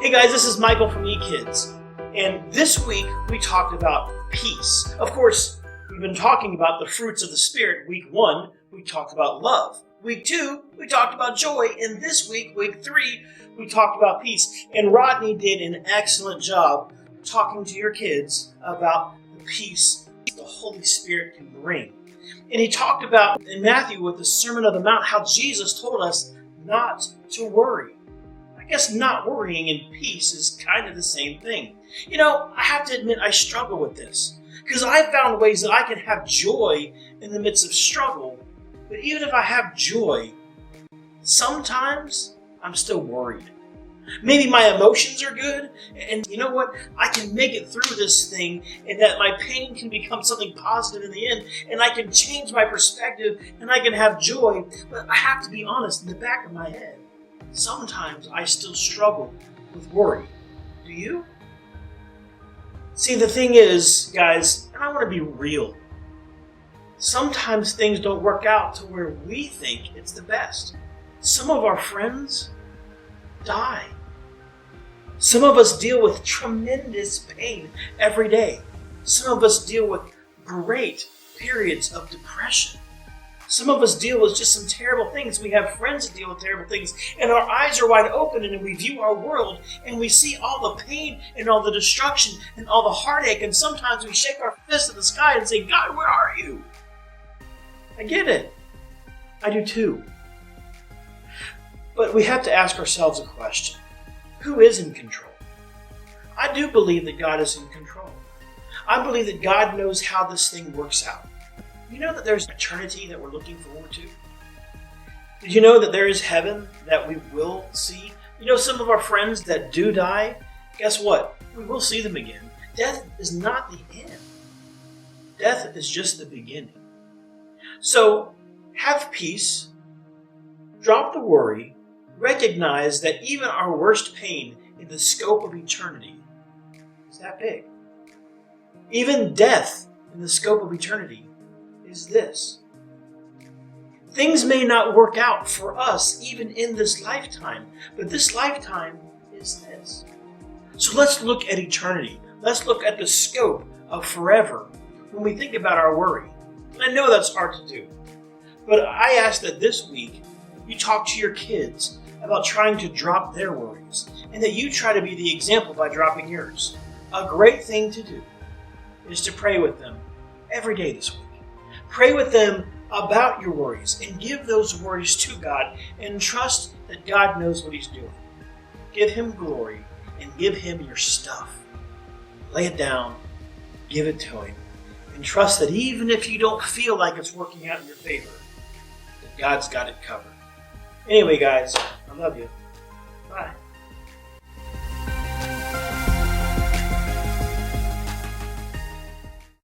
Hey guys, this is Michael from eKids, and this week we talked about peace. Of course, we've been talking about the fruits of the Spirit. Week 1, we talked about love. Week 2, we talked about joy, and this week, week 3, we talked about peace. And Rodney did an excellent job talking to your kids about the peace the Holy Spirit can bring. And he talked about in Matthew with the Sermon on the Mount how Jesus told us not to worry. I guess not worrying and peace is kind of the same thing. You know, I have to admit I struggle with this because I found ways that I can have joy in the midst of struggle. But even if I have joy, sometimes I'm still worried. Maybe my emotions are good, and you know what? I can make it through this thing, and that my pain can become something positive in the end, and I can change my perspective, and I can have joy. But I have to be honest, in the back of my head, sometimes I still struggle with worry. Do you? See, the thing is, guys, and I want to be real, sometimes things don't work out to where we think it's the best. Some of our friends die. Some of us deal with tremendous pain every day. Some of us deal with great periods of depression. Some of us deal with just some terrible things. We have friends that deal with terrible things, and our eyes are wide open, and we view our world, and we see all the pain and all the destruction and all the heartache, and sometimes we shake our fist at the sky and say, God, where are you? I get it. I do too. But we have to ask ourselves a question. Who is in control? I do believe that God is in control. I believe that God knows how this thing works out. You know that there's eternity that we're looking forward to? Did you know that there is heaven that we will see? You know, some of our friends that do die, guess what? We will see them again. Death is not the end. Death is just the beginning. So, have peace, drop the worry, recognize that even our worst pain in the scope of eternity is that big. Even death in the scope of eternity is this. Things may not work out for us even in this lifetime, but this lifetime is this. So let's look at eternity. Let's look at the scope of forever when we think about our worry. And I know that's hard to do, but I ask that this week you talk to your kids about trying to drop their worries, and that you try to be the example by dropping yours. A great thing to do is to pray with them every day this week. Pray with them about your worries and give those worries to God and trust that God knows what He's doing. Give Him glory and give Him your stuff. Lay it down, give it to Him, and trust that even if you don't feel like it's working out in your favor, that God's got it covered. Anyway, guys, I love you. Bye.